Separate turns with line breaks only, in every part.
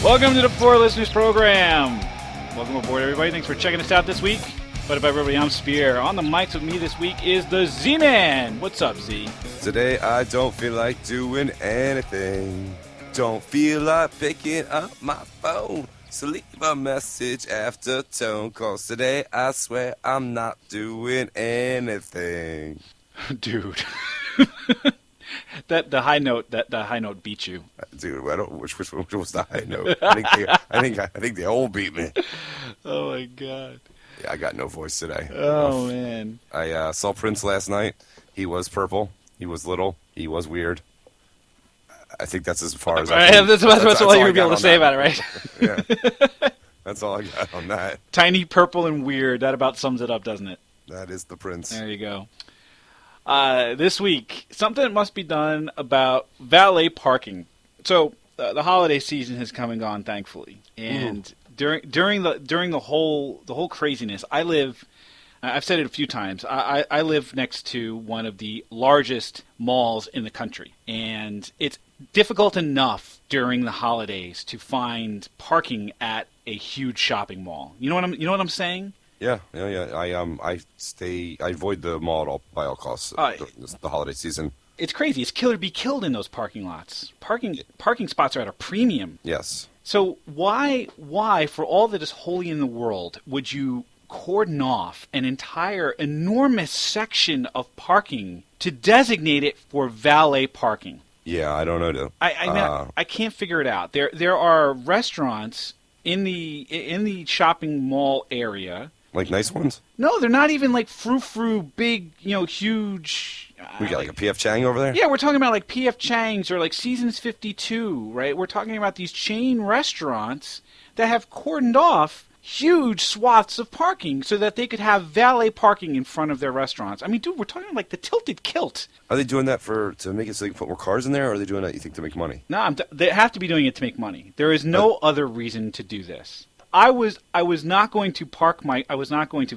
Welcome to the Poor Listeners Program. Welcome aboard, everybody. Thanks for checking us out this week. What up, everybody? I'm Spear. On the mics with me this week is the Z-Man. What's up, Z?
Today I don't feel like doing anything. Don't feel like picking up my phone. So leave a message after tone. 'Cause today I swear I'm not doing anything.
Dude. The high note beat you.
Dude, I don't. Which was the high note? I think they all beat me.
Oh my god.
Yeah, I got no voice today.
Oh man.
I saw Prince last night. He was purple. He was little. He was weird. I think that's as far as I can.
That's all you're going to be able to say about it, right?
Yeah. That's all I got on that.
Tiny, purple, and weird. That about sums it up, doesn't it?
That is the Prince.
There you go. This week, something must be done about valet parking. So the holiday season has come and gone, thankfully, and during the whole craziness, I've said it a few times. I live next to one of the largest malls in the country, and it's difficult enough during the holidays to find parking at a huge shopping mall. You know what I'm saying?
Yeah. I avoid the mall by all costs during the holiday season.
It's crazy. It's killer to be killed in those parking lots. Parking spots are at a premium.
Yes.
So why, for all that is holy in the world, would you cordon off an entire enormous section of parking to designate it for valet parking?
Yeah, I don't know though.
I can't figure it out. There are restaurants in the shopping mall area.
Like nice ones?
No, they're not even like frou-frou, big, huge.
We got like a P.F. Chang over there?
Yeah, we're talking about like P.F. Chang's or like Seasons 52, right? We're talking about these chain restaurants that have cordoned off huge swaths of parking so that they could have valet parking in front of their restaurants. I mean, dude, we're talking like the Tilted Kilt.
Are they doing that to make it so they can put more cars in there, or are they doing that, you think, to make money?
No, they have to be doing it to make money. There is no other reason to do this. I was not going to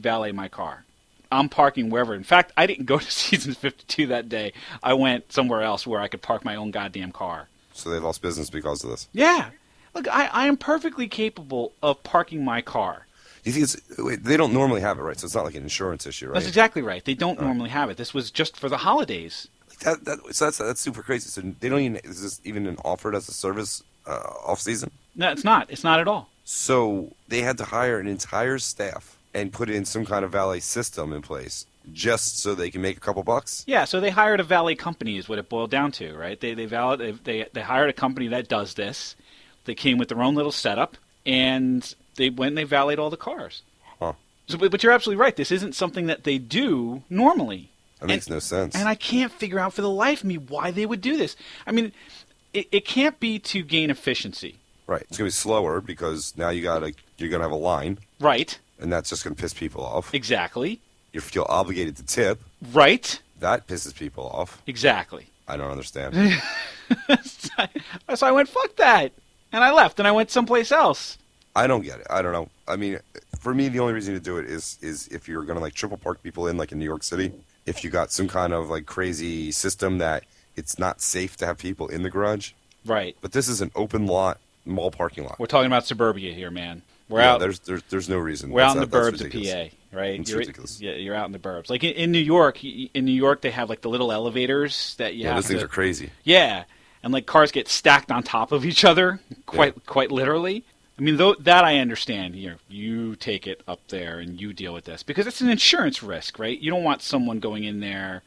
valet my car. I'm parking wherever. In fact, I didn't go to Seasons 52 that day. I went somewhere else where I could park my own goddamn car.
So they lost business because of this?
Yeah. Look, I am perfectly capable of parking my car.
You think they don't normally have it, right? So it's not like an insurance issue, right?
That's exactly right. They don't normally have it. This was just for the holidays.
So that's super crazy. So they don't even, is this even offered as a service off season?
No, it's not. It's not at all.
So they had to hire an entire staff and put in some kind of valet system in place just so they can make a couple bucks?
Yeah, so they hired a valet company is what it boiled down to, right? They hired a company that does this. They came with their own little setup, and they went and they valeted all the cars.
Huh.
So, but you're absolutely right. This isn't something that they do normally.
That makes no sense.
And I can't figure out for the life of me why they would do this. I mean, it can't be to gain efficiency.
Right. It's going to be slower because now you're going to have a line.
Right.
And that's just going to piss people off.
Exactly.
You feel obligated to tip.
Right.
That pisses people off.
Exactly.
I don't understand.
So I went, fuck that. And I left and I went someplace else.
I don't get it. I don't know. I mean, for me, the only reason to do it is if you're going to like triple park people in, like in New York City, if you got some kind of like crazy system that it's not safe to have people in the garage.
Right.
But this is an open lot. Mall parking lot.
We're talking about suburbia here, man. We're out.
There's no reason.
We're out in the burbs of PA, right?
It's ridiculous.
Yeah, you're out in the burbs. Like in New York. In New York, they have like the little elevators that you have.
Those things are crazy.
Yeah, and like cars get stacked on top of each other, quite literally. I mean, that I understand. You take it up there and you deal with this because it's an insurance risk, right? You don't want someone going in there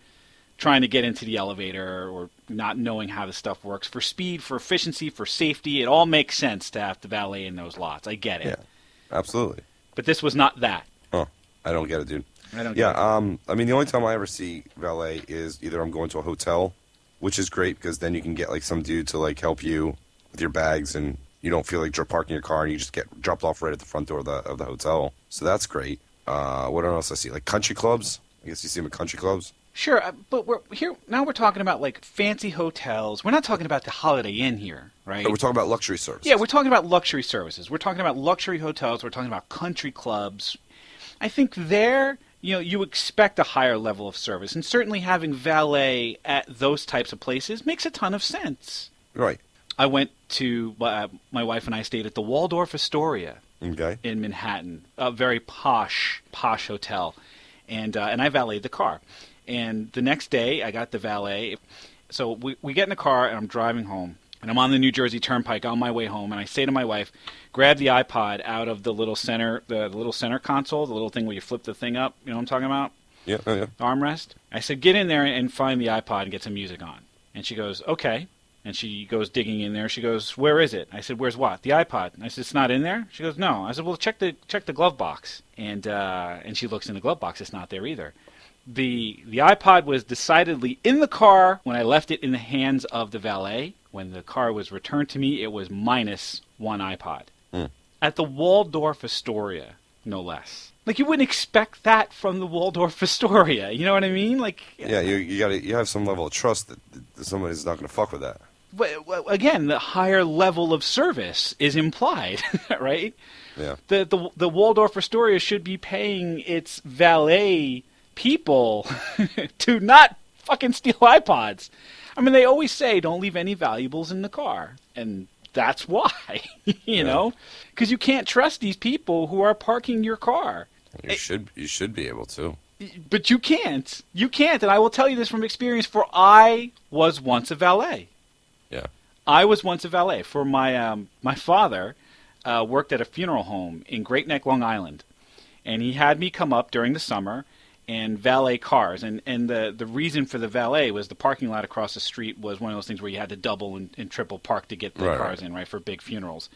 trying to get into the elevator or not knowing how the stuff works. For speed, for efficiency, for safety, it all makes sense to have to valet in those lots. I get it.
Yeah, absolutely.
But this was not that.
Huh. I don't get it, dude.
I don't get it.
I mean, the only time I ever see valet is either I'm going to a hotel, which is great because then you can get like some dude to like help you with your bags and you don't feel like you're parking your car and you just get dropped off right at the front door of the hotel. So that's great. What else I see? Like country clubs. I guess you see them at country clubs.
Sure, but we're talking about like fancy hotels. We're not talking about the Holiday Inn here, right?
But we're talking about luxury services.
Yeah, we're talking about luxury services. We're talking about luxury hotels. We're talking about country clubs. I think there, you expect a higher level of service, and certainly having valet at those types of places makes a ton of sense.
Right.
I went to my wife and I stayed at the Waldorf Astoria
Okay.
in Manhattan, a very posh hotel, and I valeted the car. And the next day, I got the valet. So we get in the car, and I'm driving home. And I'm on the New Jersey Turnpike on my way home, and I say to my wife, grab the iPod out of the little center console, the little thing where you flip the thing up. You know what I'm talking about?
Yeah. Oh, yeah.
The armrest. I said, get in there and find the iPod and get some music on. And she goes, okay. And she goes digging in there. She goes, where is it? I said, where's what? The iPod. And I said, it's not in there? She goes, no. I said, well, check the glove box. And she looks in the glove box. It's not there either. The iPod was decidedly in the car when I left it in the hands of the valet. When the car was returned to me, it was minus one iPod. At the Waldorf Astoria, no less. Like, you wouldn't expect that from the Waldorf Astoria. You know what I mean? Like,
Yeah, you have some level of trust that somebody's not going to fuck with that.
But again, the higher level of service is implied, right?
Yeah.
The Waldorf Astoria should be paying its valet people to not fucking steal iPods. I mean, they always say don't leave any valuables in the car, and that's why, you know, because you can't trust these people who are parking your car.
You should be able to.
But you can't. You can't, and I will tell you this from experience, for I was once a valet.
Yeah.
I was once a valet. For my father worked at a funeral home in Great Neck, Long Island, and he had me come up during the summer and valet cars. And the reason for the valet was the parking lot across the street was one of those things where you had to double and triple park to get the cars in, right, for big funerals.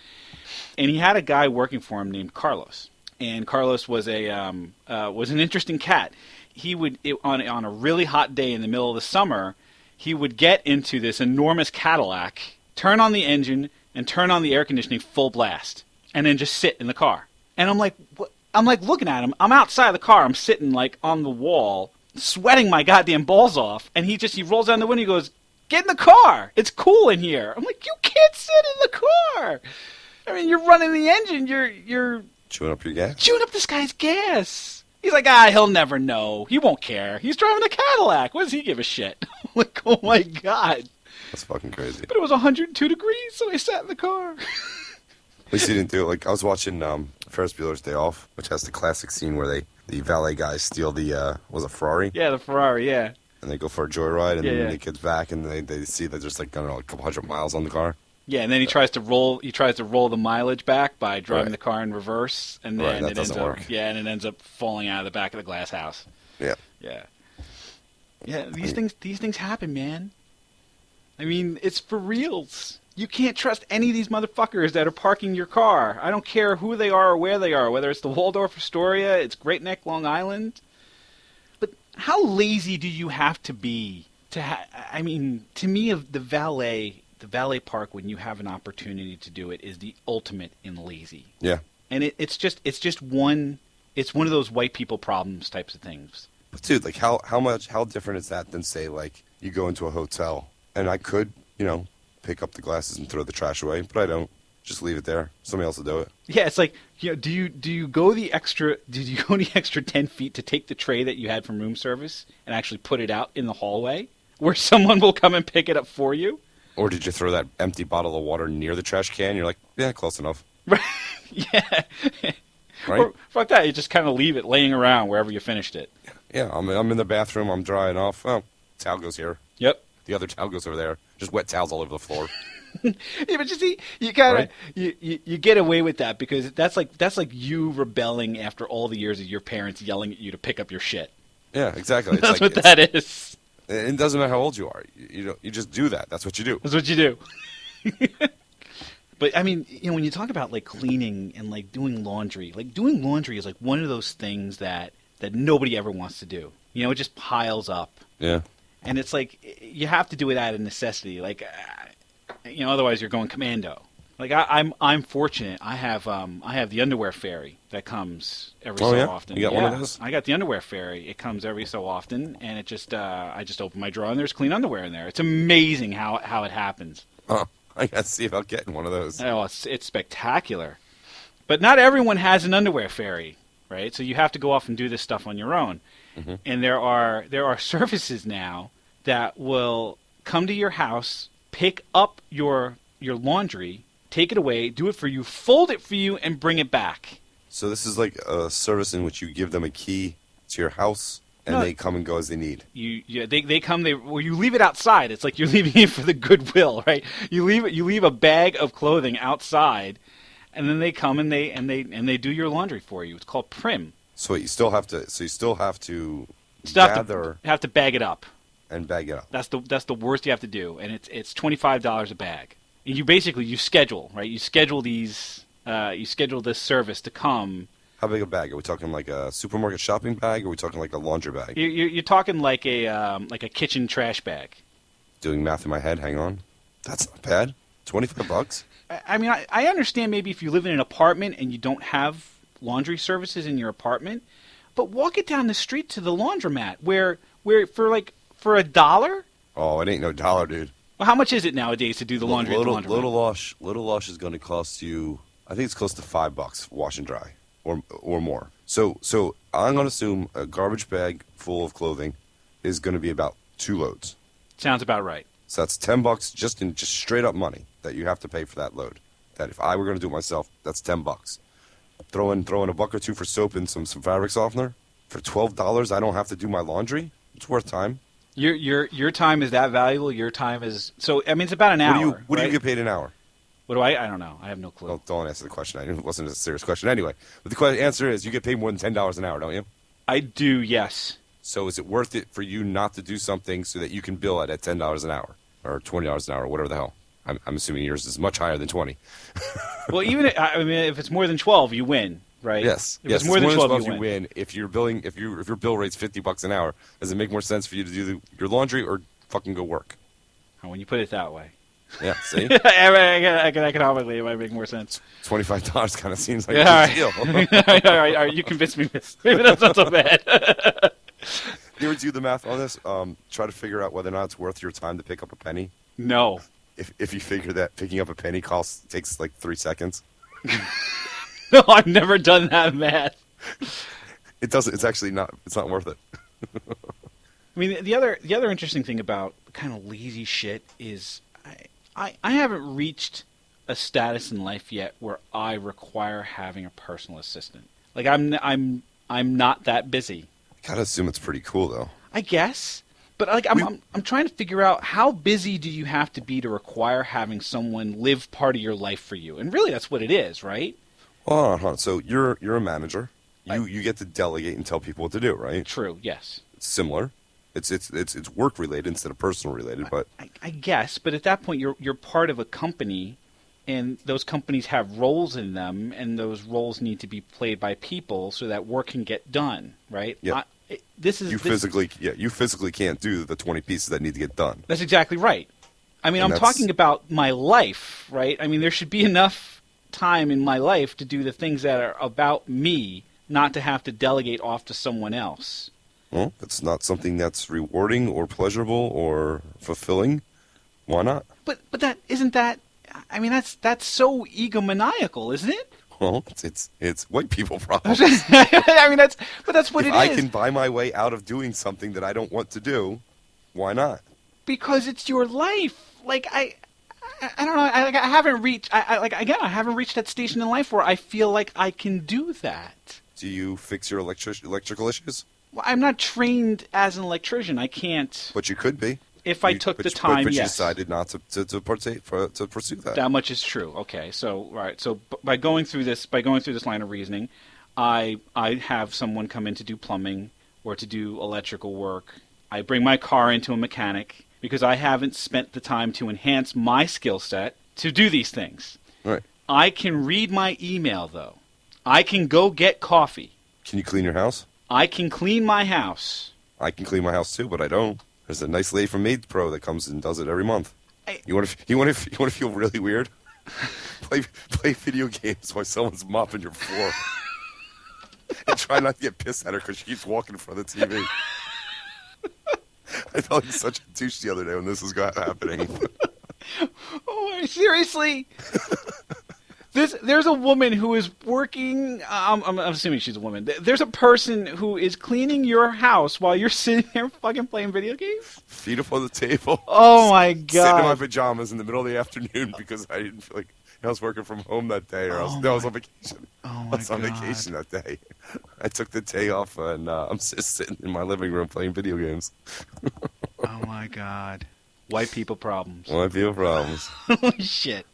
And he had a guy working for him named Carlos. And Carlos was an interesting cat. He would on a really hot day in the middle of the summer, he would get into this enormous Cadillac, turn on the engine, and turn on the air conditioning full blast, and then just sit in the car. And I'm like, what? I'm like looking at him. I'm outside the car. I'm sitting like on the wall, sweating my goddamn balls off. And he rolls down the window. He goes, "Get in the car. It's cool in here." I'm like, "You can't sit in the car. I mean, you're running the engine. You're
Chewing up your gas?
chewing up this guy's gas." He's like, he'll never know. He won't care. He's driving a Cadillac. What does he give a shit? I'm like, oh my God.
That's fucking crazy.
But it was 102 degrees, so I sat in the car.
At least he didn't do it. Like, I was watching Ferris Bueller's Day Off, which has the classic scene where the valet guys steal the, was it Ferrari?
Yeah, the Ferrari, yeah.
And they go for a joyride, and then
Yeah.
he gets back, and they see that there's like, I don't know, a couple hundred miles on the car.
Yeah, and then he tries to roll the mileage back by driving the car in reverse, and then
that doesn't work.
Yeah, and it ends up falling out of the back of the glass house.
Yeah.
Yeah. Yeah, these things happen, man. I mean, it's for reals. You can't trust any of these motherfuckers that are parking your car. I don't care who they are or where they are, whether it's the Waldorf Astoria, it's Great Neck, Long Island. But how lazy do you have to be I mean, to me, the valet park, when you have an opportunity to do it, is the ultimate in lazy.
Yeah.
And it's just one of those white people problems types of things.
But dude, like how different is that than, say, like you go into a hotel and I could, pick up the glasses and throw the trash away, but I don't. Just leave it there. Somebody else will do it.
Yeah, it's like, do you go the extra 10 feet to take the tray that you had from room service and actually put it out in the hallway where someone will come and pick it up for you?
Or did you throw that empty bottle of water near the trash can? You're like, yeah, close enough.
Right. Yeah.
Right?
Or fuck that, you just kind of leave it laying around wherever you finished it.
Yeah, I'm in the bathroom, I'm drying off. Oh, towel goes here.
Yep.
The other towel goes over there. Just wet towels all over the floor.
Yeah, but you see, you gotta
Right?
you get away with that because that's like you rebelling after all the years of your parents yelling at you to pick up your shit.
Yeah, exactly. It's
That's
like,
what that is.
It doesn't matter how old you are. You just do that. That's what you do.
That's what you do. But I mean, when you talk about like cleaning and like doing laundry is like one of those things that nobody ever wants to do. It just piles up.
Yeah.
And it's like you have to do it out of necessity. Like, otherwise you're going commando. Like I'm fortunate. I have the underwear ferry that comes every so often.
You got one of those?
I got the underwear ferry. It comes every so often, and it just I just open my drawer and there's clean underwear in there. It's amazing how it happens.
Oh, I got to see about getting one of those.
Oh, it's spectacular. But not everyone has an underwear ferry, right? So you have to go off and do this stuff on your own. Mm-hmm. And there are services now that will come to your house, pick up your your laundry, take it away, do it for you, fold it for you, and bring it back.
So this is like a service in which you give them a key to your house, and
No.
they come and go as they need.
They come, well, you leave it outside. It's like you're leaving it for the goodwill, right? You leave a bag of clothing outside, and then they come and they do your laundry for you. It's called prim.
So you still have to. So you still have to
Still
gather
have to bag it up.
and bag it up.
That's the worst you have to do, and it's $25 a bag. And you schedule, right? You schedule this service to come.
How big a bag? Are we talking like a supermarket shopping bag, or are we talking like a laundry bag?
You're talking like a kitchen trash bag.
Doing math in my head. Hang on. That's not bad. $25.
I mean, I understand maybe if you live in an apartment and you don't have laundry services in your apartment, but walk it down the street to the laundromat where for $1.
Oh, it ain't no dollar, dude.
Well, how much is it nowadays to do the laundry at the laundromat?
Little Lush is going to cost you. I think it's close to $5 wash and dry, or more. So I'm going to assume a garbage bag full of clothing is going to be about 2 loads.
Sounds about right.
So that's $10 just straight up money that you have to pay for that load. That if I were going to do it myself, that's $10. Throw in a buck or two for soap and some fabric softener. For $12, I don't have to do my laundry. It's worth time.
Your time is that valuable. Your time is so. I mean, it's about an hour.
What do
right?
you get paid an hour?
What do I don't know. I have no clue.
Well, don't answer the question. It wasn't a serious question anyway. But the answer is you get paid more than $10 an hour, don't you?
I do. Yes.
So is it worth it for you not to do something so that you can bill it at $10 an hour or $20 an hour, or whatever the hell? I'm assuming yours is much higher than 20.
Well, if it's more than 12, you win, right?
Yes.
If it's more than 12,
you win. If your bill rate's $50 an hour, does it make more sense for you to do your laundry or fucking go work?
Oh, when you put it that way.
Yeah. See.
Economically, it might make more sense.
$25 kind of seems like
Yeah,
a good deal.
all right. You convinced me. Maybe that's not so bad.
You ever do the math on this? Try to figure out whether or not it's worth your time to pick up a penny.
No.
If you figure that picking up a penny takes like 3 seconds.
No, I've never done that math.
It doesn't. It's actually not. It's not worth it.
I mean, the other interesting thing about kind of lazy shit is I haven't reached a status in life yet where I require having a personal assistant. Like I'm not that busy.
Gotta assume it's pretty cool though.
I guess, but like I'm trying to figure out how busy do you have to be to require having someone live part of your life for you, and really that's what it is, right?
Well, so you're a manager. You get to delegate and tell people what to do, right?
True. Yes.
It's similar. It's work related instead of personal related, but
I guess. But at that point, you're part of a company, and those companies have roles in them, and those roles need to be played by people so that work can get done, right?
Yeah. You physically can't do the 20 pieces that need to get done.
That's exactly right. I mean, I'm talking about my life, right? I mean, there should be enough time in my life to do the things that are about me, not to have to delegate off to someone else.
Well, it's not something that's rewarding or pleasurable or fulfilling. Why not?
But that isn't that. I mean, that's so egomaniacal, isn't it?
Well, it's white people problems.
I mean, that's what
if
it is.
I can buy my way out of doing something that I don't want to do, why not?
Because it's your life. Like I don't know. I haven't reached. I haven't reached that station in life where I feel like I can do that.
Do you fix your electrical issues?
Well, I'm not trained as an electrician. I can't.
But you could be.
If I took the time,
but
yes.
you decided not to pursue that.
That much is true. Okay, so right. So by going through this line of reasoning, I have someone come in to do plumbing or to do electrical work. I bring my car into a mechanic because I haven't spent the time to enhance my skill set to do these things.
Right.
I can read my email though. I can go get coffee.
Can you clean your house?
I can clean my house.
I can clean my house too, but I don't. There's a nice lady from Maid Pro that comes and does it every month. You want to feel really weird? play video games while someone's mopping your floor, and try not to get pissed at her because she keeps walking in front of the TV. I felt like such a douche the other day when this was happening.
Oh, seriously? There's a woman who is working. I'm assuming she's a woman. There's a person who is cleaning your house while you're sitting there fucking playing video games.
Feet up on the table.
Oh my
Sitting in my
god!
pajamas in the middle of the afternoon because I didn't feel like I was working from home that day, or I was on vacation.
Oh
I
my
was on
god!
vacation that day. I took the day off, and I'm just sitting in my living room playing video games.
Oh my god! White people problems.
White people problems.
Holy shit!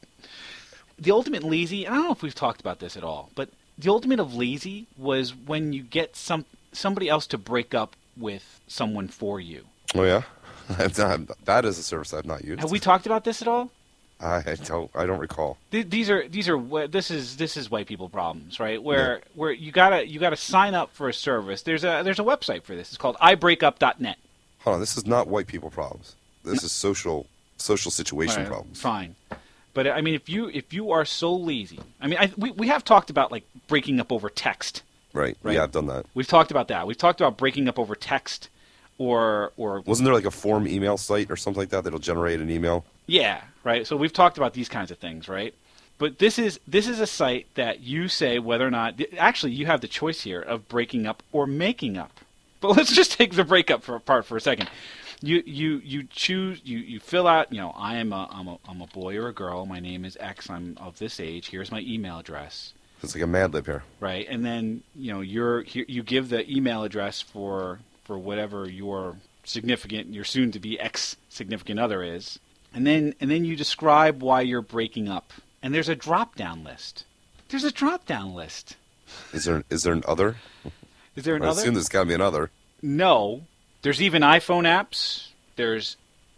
The ultimate lazy. I don't know if we've talked about this at all, but the ultimate of lazy was when you get somebody else to break up with someone for you.
Oh yeah, that is a service I've not used.
Have we talked about this at all?
I don't recall.
This is white people problems, right? Where you gotta sign up for a service. There's a website for this. It's called ibreakup.net.
Hold on, this is not white people problems. This is social situation
Right,
problems.
fine, but I mean, if you are so lazy, I mean, we have talked about like breaking up over text.
Right.
Right.
Yeah, I've done that.
We've talked about that. We've talked about breaking up over text, or
Wasn't there like a form email site or something like that that'll generate an email?
yeah, right. So we've talked about these kinds of things, right? But this is a site that you say whether or not actually you have the choice here of breaking up or making up. But let's just take the breakup apart for a second. You choose you fill out, I'm a boy or a girl. My name is X. I'm of this age. Here's my email address.
It's like a Mad Lib here.
Right, and then you give the email address for whatever your soon to be ex significant other is, and then you describe why you're breaking up. And there's a drop down list. There's a drop down list.
Is there an other?
Is there
I
another?
assume there's got to be another.
No. There's even iPhone apps. There's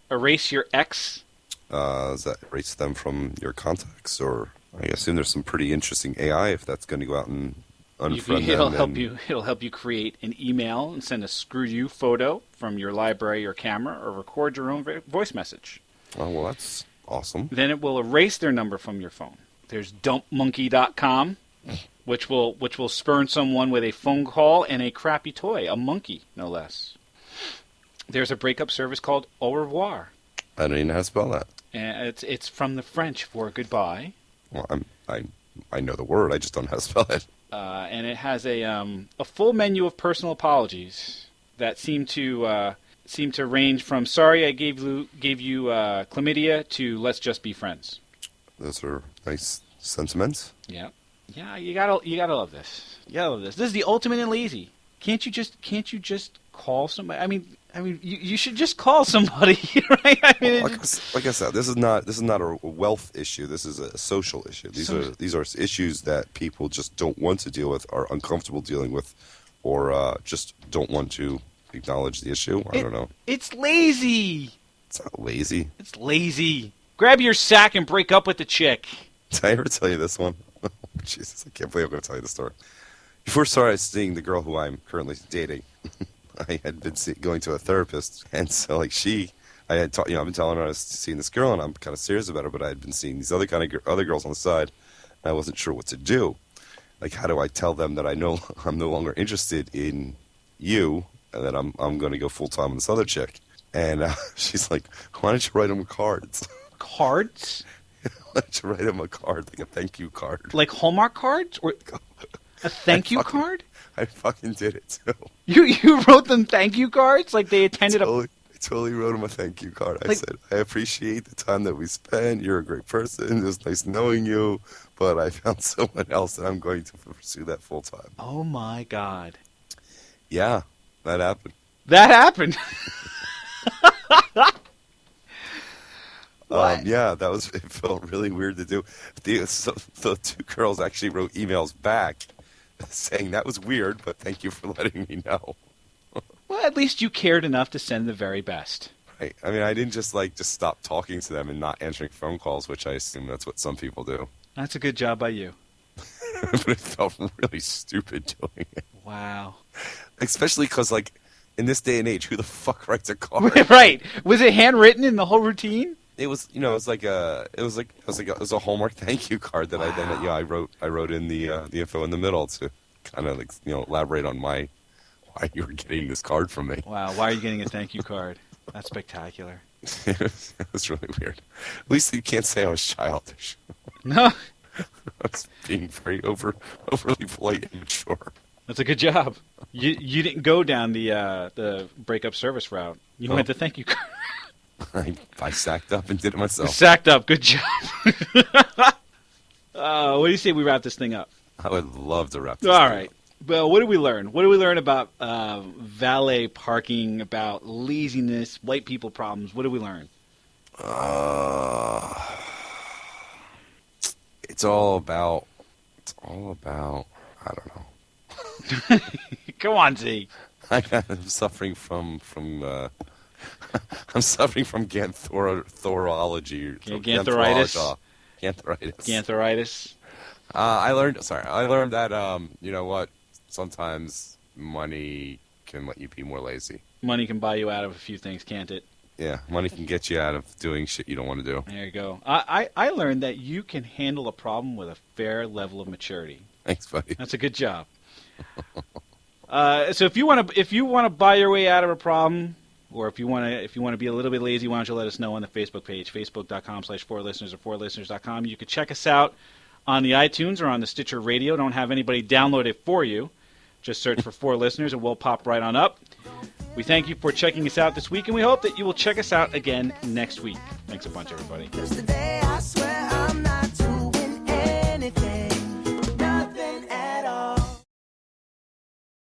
Erase Your Ex.
Does that erase them from your contacts, or I assume there's some pretty interesting AI if that's going to go out and unfriend them.
It'll help you create an email and send a screw you photo from your library or camera, or record your own voice message.
Oh well, that's awesome.
Then it will erase their number from your phone. There's dumpmonkey.com, which will spurn someone with a phone call and a crappy toy, a monkey, no less. There's a breakup service called Au revoir.
I don't even know how to spell that.
And it's from the French for goodbye.
Well, I know the word. I just don't know how to spell it.
And it has a full menu of personal apologies that seem to range from "sorry I gave you chlamydia" to "let's just be friends."
Those are nice sentiments.
Yeah, you gotta love this. You gotta love this. This is the ultimate in lazy. Can't you just call somebody? I mean, you should just call somebody, right? I mean,
like I said, this is not a wealth issue. This is a social issue. These are issues that people just don't want to deal with, are uncomfortable dealing with, or just don't want to acknowledge the issue. I don't know.
It's lazy.
It's not lazy.
It's lazy. Grab your sack and break up with the chick.
Did I ever tell you this one? Jesus, I can't believe I'm going to tell you the story. Before I started seeing the girl who I'm currently dating, I had been going to a therapist, and so I've been telling her I was seeing this girl, and I'm kind of serious about her, but I had been seeing these other girls on the side, and I wasn't sure what to do. Like, how do I tell them that I'm no longer interested in you, and that I'm going to go full time on this other chick? And she's like, "Why don't you write them cards?"
Cards?
Why don't you write them a card, like a thank you card?
Like Hallmark cards, or a thank you card?
I fucking did it too.
You wrote them thank you cards, like they attended
I totally wrote him a thank you card. I said, "I appreciate the time that we spent. You're a great person. It was nice knowing you, but I found someone else, and I'm going to pursue that full time."
Oh my god!
Yeah, that happened.
That happened.
Yeah, that was. It felt really weird to do. The two girls actually wrote emails back saying that was weird, but thank you for letting me know.
Well, at least you cared enough to send the very best.
Right. I mean, I didn't just stop talking to them and not answering phone calls, which I assume that's what some people do.
That's a good job by you.
But it felt really stupid doing it.
Wow.
Especially because, in this day and age, who the fuck writes a card?
Right. Was it handwritten in the whole routine?
It was, it was a Hallmark thank you card that I wrote in the info in the middle to kind of elaborate on why you were getting this card from me.
Wow. Why are you getting a thank you card? That's spectacular.
It was really weird. At least you can't say I was childish.
No.
was being very overly polite and mature.
That's a good job. You didn't go down the breakup service route. You went the thank you card.
I sacked up and did it myself.
Sacked up. Good job. What do you say we wrap this thing up?
I would love to wrap this
All
thing
right. Well, what did we learn? What did we learn about valet parking, about laziness, white people problems? What did we learn?
up. It's all about. I don't know.
Come on, Z.
I'm suffering from I'm suffering from ganthorology.
Ganthoritis.
Ganthoritis.
Ganthoritis.
I learned that you know what? Sometimes money can let you be more lazy.
Money can buy you out of a few things, can't it?
Yeah, money can get you out of doing shit you don't want to do.
There you go. I learned that you can handle a problem with a fair level of maturity.
Thanks, buddy.
That's a good job. So if you want to buy your way out of a problem, or if you want to be a little bit lazy, why don't you let us know on the Facebook page, facebook.com/4listeners or 4listeners.com. You could check us out on the iTunes or on the Stitcher Radio. Don't have anybody download it for you. Just search for 4 Listeners and we'll pop right on up. We thank you for checking us out this week, and we hope that you will check us out again next week. Thanks a bunch, everybody.
Yesterday, I swear I'm not